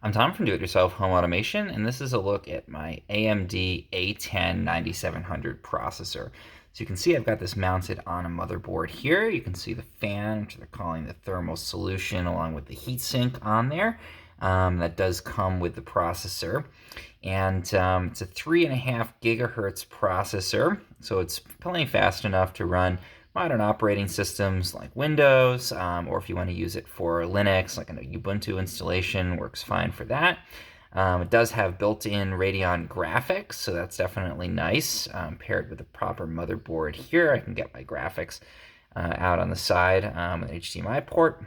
I'm Tom from Do-It-Yourself Home Automation, and this is a look at my AMD A10 9700 processor. So you can see I've got this mounted on a motherboard here. You can see the fan, which they're calling the thermal solution, along with the heatsink on there. That does come with the processor. And it's a 3.5 gigahertz processor, so it's plenty fast enough to run modern operating systems like Windows, or if you want to use it for Linux, like an Ubuntu installation, works fine for that. It does have built-in Radeon graphics, so that's definitely nice. Paired with a proper motherboard here, I can get my graphics out on the side with an HDMI port.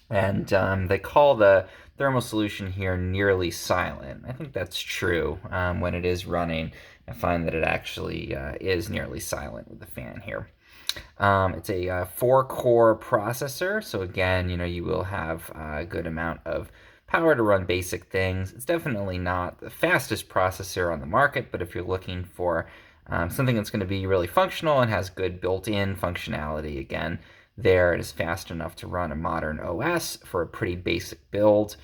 And they call the thermal solution here nearly silent. I think that's true when it is running. I find that it actually is nearly silent with the fan here. It's a 4-core processor, so again, you will have a good amount of power to run basic things. It's definitely not the fastest processor on the market, but if you're looking for something that's going to be really functional and has good built-in functionality, again, there it is fast enough to run a modern OS for a pretty basic build.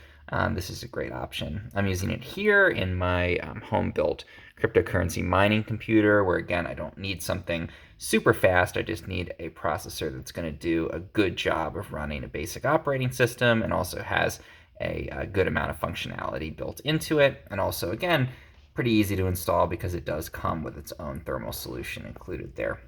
This is a great option. I'm using it here in my home-built cryptocurrency mining computer, where again, I don't need something super fast. I just need a processor that's going to do a good job of running a basic operating system and also has a good amount of functionality built into it. And also, again, pretty easy to install because it does come with its own thermal solution included there.